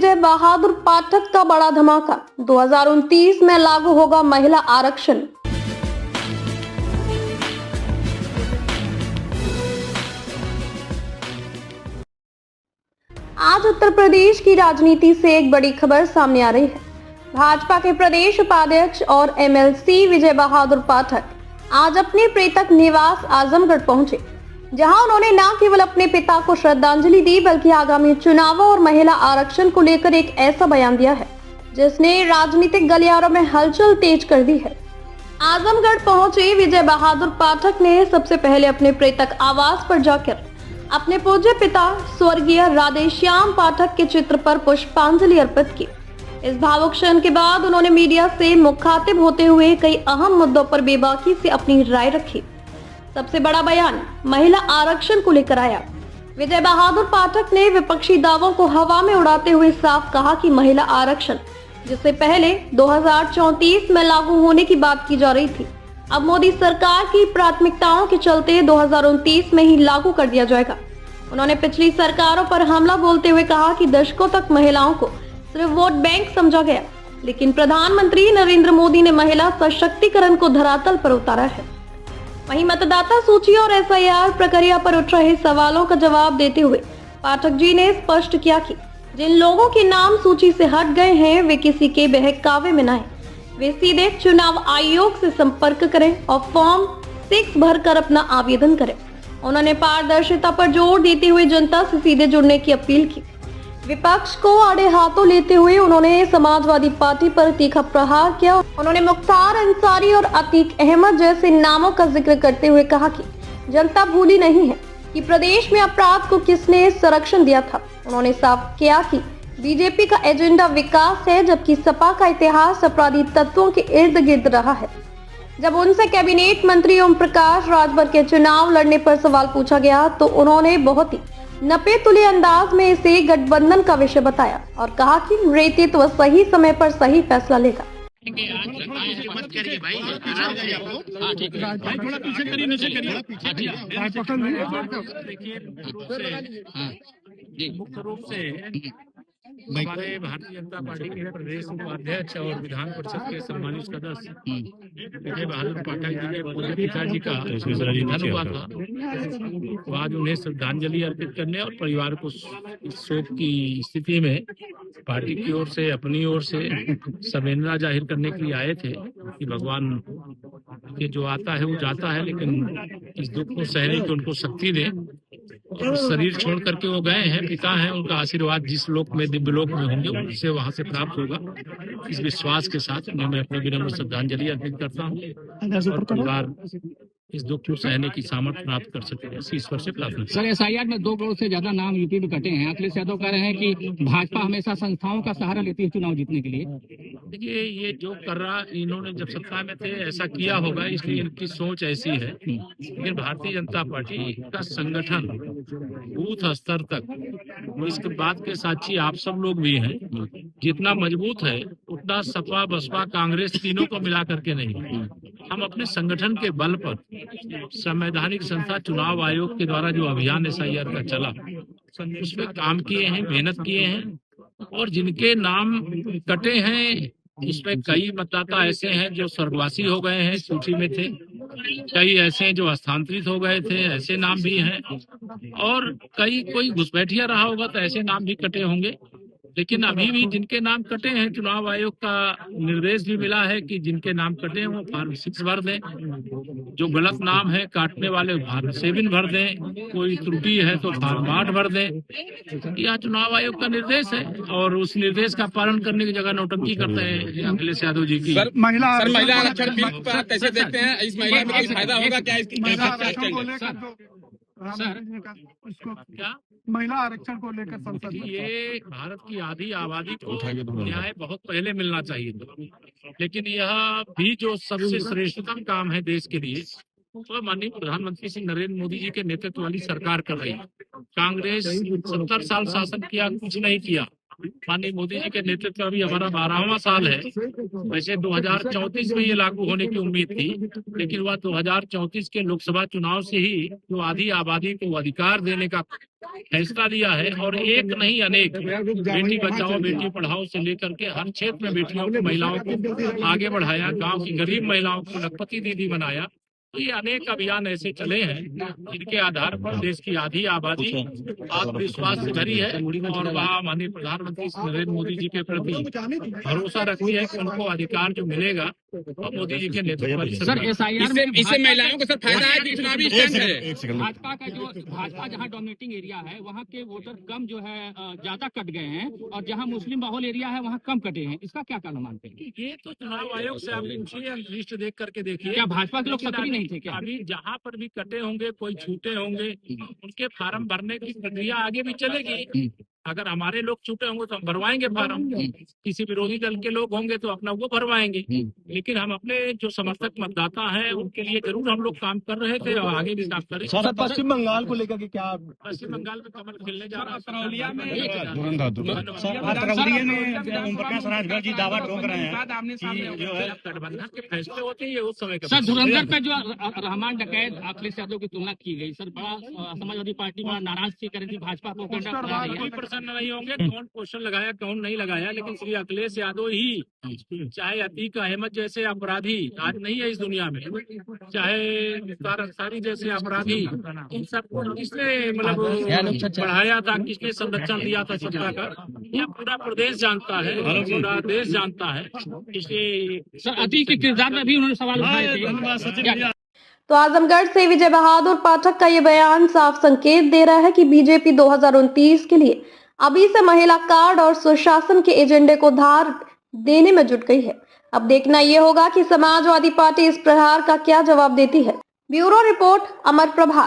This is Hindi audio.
विजय बहादुर पाठक का बड़ा धमाका। 2029 में लागू होगा महिला आरक्षण। आज उत्तर प्रदेश की राजनीति से एक बड़ी खबर सामने आ रही है। भाजपा के प्रदेश उपाध्यक्ष और एमएलसी विजय बहादुर पाठक आज अपने पैतृक निवास आजमगढ़ पहुंचे, जहां उन्होंने न केवल अपने पिता को श्रद्धांजलि दी बल्कि आगामी चुनावों और महिला आरक्षण को लेकर एक ऐसा बयान दिया है जिसने राजनीतिक गलियारों में हलचल तेज कर दी है। आजमगढ़ पहुंचे विजय बहादुर पाठक ने सबसे पहले अपने पैतृक आवास पर जाकर अपने पूज्य पिता स्वर्गीय राधेश्याम पाठक के चित्र पर पुष्पांजलि अर्पित की। इस भावुक क्षण के बाद उन्होंने मीडिया से मुखातिब होते हुए कई अहम मुद्दों पर बेबाकी से अपनी राय रखी। सबसे बड़ा बयान महिला आरक्षण को लेकर आया। विजय बहादुर पाठक ने विपक्षी दावों को हवा में उड़ाते हुए साफ कहा कि महिला आरक्षण, जिससे पहले 2034 में लागू होने की बात की जा रही थी, अब मोदी सरकार की प्राथमिकताओं के चलते 2029 में ही लागू कर दिया जाएगा। उन्होंने पिछली सरकारों पर हमला बोलते हुए कहा कि दशकों तक महिलाओं को सिर्फ वोट बैंक समझा गया, लेकिन प्रधानमंत्री नरेंद्र मोदी ने महिला सशक्तिकरण को धरातल पर उतारा है। वहीं मतदाता सूची और एसआईआर प्रक्रिया पर उठ रहे सवालों का जवाब देते हुए पाठक जी ने स्पष्ट किया कि जिन लोगों के नाम सूची से हट गए हैं वे किसी के बहकावे में न आए, वे सीधे चुनाव आयोग से संपर्क करें और फॉर्म 6 भरकर अपना आवेदन करें। उन्होंने पारदर्शिता पर जोर देते हुए जनता से सीधे जुड़ने की अपील की। विपक्ष को आड़े हाथों लेते हुए उन्होंने समाजवादी पार्टी पर तीखा प्रहार किया। उन्होंने मुख्तार अंसारी और अतीक अहमद जैसे नामों का जिक्र करते हुए कहा कि जनता भूली नहीं है कि प्रदेश में अपराध को किसने संरक्षण दिया था। उन्होंने साफ किया कि बीजेपी का एजेंडा विकास है, जबकि सपा का इतिहास अपराधी तत्वों के इर्द गिर्द रहा है। जब उनसे कैबिनेट मंत्री ओम प्रकाश राजभर के चुनाव लड़ने पर सवाल पूछा गया तो उन्होंने बहुत ही नपे तुले अंदाज में इसे गठबंधन का विषय बताया और कहा कि नेतृत्व सही समय पर सही फैसला लेगा। मुख्य रूप से हमारे भारतीय जनता पार्टी के प्रदेश उपाध्यक्ष और विधान परिषद के सम्मानित सदस्य विजय बहादुर पाठक जी के पूज्य पिताजी का निधन हुआ था। तो आज उन्हें श्रद्धांजलि अर्पित करने और परिवार को इस शोक की स्थिति में पार्टी की ओर से, अपनी ओर से संवेदना जाहिर करने के लिए आए थे कि भगवान के जो आता है वो जाता है, लेकिन इस दुख को सहने की उनको शक्ति दे। और शरीर छोड़ करके वो गए हैं, पिता हैं, उनका आशीर्वाद जिस लोक में, दिव्य लोक में होंगे, उनसे वहां से प्राप्त होगा। इस विश्वास के साथ उन्हें मैं अपनी विनम्र श्रद्धांजलि अर्पित करता हूँ और परिवार इस दुख को सहने की सामर्थ्य प्राप्त कर सके, ऐसी ईश्वर से प्रार्थना। सर, एसआईआर में 2 करोड़ से ज्यादा नाम यूपी में कटे हैं। अखिलेश यादव कह रहे हैं कि भाजपा हमेशा संस्थाओं का सहारा लेती है चुनाव जीतने के लिए। देखिए, ये जो कर रहा, इन्होंने जब सत्ता में थे ऐसा किया होगा, इसलिए इनकी सोच ऐसी है। लेकिन भारतीय जनता पार्टी का संगठन बूथ स्तर तक, इस बात के साक्षी आप सब लोग भी हैं, जितना मजबूत है उतना सपा, बसपा, कांग्रेस तीनों को मिला करके नहीं। हम अपने संगठन के बल पर संवैधानिक संस्था चुनाव आयोग के द्वारा जो अभियान एसआईआर का चला, उसमें काम किए हैं, मेहनत किए हैं। और जिनके नाम कटे हैं इसमें कई मतदाता ऐसे हैं जो स्वर्गवासी हो गए हैं, सूची में थे, कई ऐसे हैं जो स्थानांतरित हो गए थे, ऐसे नाम भी हैं, और कोई घुसपैठिया रहा होगा तो ऐसे नाम भी कटे होंगे। लेकिन अभी भी जिनके नाम कटे हैं, चुनाव आयोग का निर्देश भी मिला है कि जिनके नाम कटे हैं वो फॉर्म 6 भर दें, जो गलत नाम है काटने वाले फॉर्म 7 भर दें, कोई त्रुटि है तो फॉर्म 8 भर दें। यह चुनाव आयोग का निर्देश है और उस निर्देश का पालन करने की जगह नौटंकी करते हैं अखिलेश यादव जी की। महिला आरक्षण बिल पर कैसे देखते हैं? इस महिला में कोई फायदा होगा क्या? इसको क्या महिला आरक्षण को लेकर संसद, ये भारत की आधी आबादी को न्याय बहुत पहले मिलना चाहिए था, लेकिन यह भी जो सबसे श्रेष्ठतम काम है देश के लिए, तो माननीय प्रधानमंत्री श्री नरेंद्र मोदी जी के नेतृत्व वाली सरकार कर रही है। कांग्रेस 70 साल शासन किया, कुछ नहीं किया। माननीय मोदी जी के नेतृत्व में अभी हमारा 12वां साल है। वैसे 2034 में ये लागू होने की उम्मीद थी, लेकिन वह 2034 के लोकसभा चुनाव से ही जो आधी आबादी को अधिकार देने का फैसला लिया है, और एक नहीं अनेक बेटी बचाओ बेटी पढ़ाओ से लेकर के हर क्षेत्र में बेटियों को, महिलाओं को आगे बढ़ाया, गांव की गरीब महिलाओं को लखपति दीदी बनाया। तो ये अनेक अभियान ऐसे चले हैं जिनके आधार पर देश की आधी आबादी आत्मविश्वास से भरी है, और वह माननीय प्रधानमंत्री श्री नरेंद्र मोदी जी के प्रति भरोसा रखती है कि उनको अधिकार जो मिलेगा और मोदी जी के नेतृत्व में सर एसआईआर में इससे महिलाओं को सर फायदा है कि चुनावी स्टंट है? भाजपा जहाँ डोमिनेटिंग एरिया है वहाँ के वोटर कम जो है ज्यादा कट गए हैं, और जहाँ मुस्लिम बहुल एरिया है वहाँ कम कटे हैं। इसका क्या कारण मानते हैं? ये तो चुनाव आयोग से आप लिस्ट देख करके देखिए। क्या भाजपा के लोग सक्रिय नहीं थे क्या? अभी जहाँ पर भी कटे होंगे, कोई छूटे होंगे, उनके फार्म भरने की प्रक्रिया आगे भी चलेगी। अगर हमारे लोग छूटे होंगे तो हम भरवाएंगे फार्म, किसी विरोधी दल के लोग होंगे तो अपना वो भरवाएंगे, लेकिन हम अपने जो समर्थक मतदाता हैं उनके लिए जरूर हम लोग काम कर रहे थे और आगे भी काम करेंगे। सर पश्चिम बंगाल को लेकर के क्या? पश्चिम बंगाल में कमल खिलने जा रहा है। तरौलिया में ओम प्रकाश राजभर जी दावा ठोक रहे हैं कि जो है गठबंधन के फैसले होते हैं, ये उस समय सर धुरंधर पे जो रहमान डकैत अखिलेश यादव की तुलना की गई, सर बड़ा समाजवादी पार्टी बड़ा नाराज थी, कह रही थी भाजपा को प्रसन्न नहीं होंगे कौन क्वेश्चन लगाया कौन नहीं लगाया, लेकिन श्री अखिलेश यादव ही, चाहे अतीक अहमद जैसे अपराधी आज नहीं है इस दुनिया में, चाहे मुख्तार अंसारी जैसे अपराधी, इन सबको किसने मतलब बढ़ाया था, किसने संरक्षण दिया था सत्ता का, यह पूरा प्रदेश जानता है, पूरा देश जानता है। इसलिए सर अतीक के किरदार में भी उन्होंने सवाल उठाए थे। तो आजमगढ़ से विजय बहादुर पाठक का ये बयान साफ संकेत दे रहा है कि बीजेपी 2029 के लिए अभी से महिला कार्ड और सुशासन के एजेंडे को धार देने में जुट गई है। अब देखना यह होगा कि समाजवादी पार्टी इस प्रहार का क्या जवाब देती है। ब्यूरो रिपोर्ट, अमर प्रभात।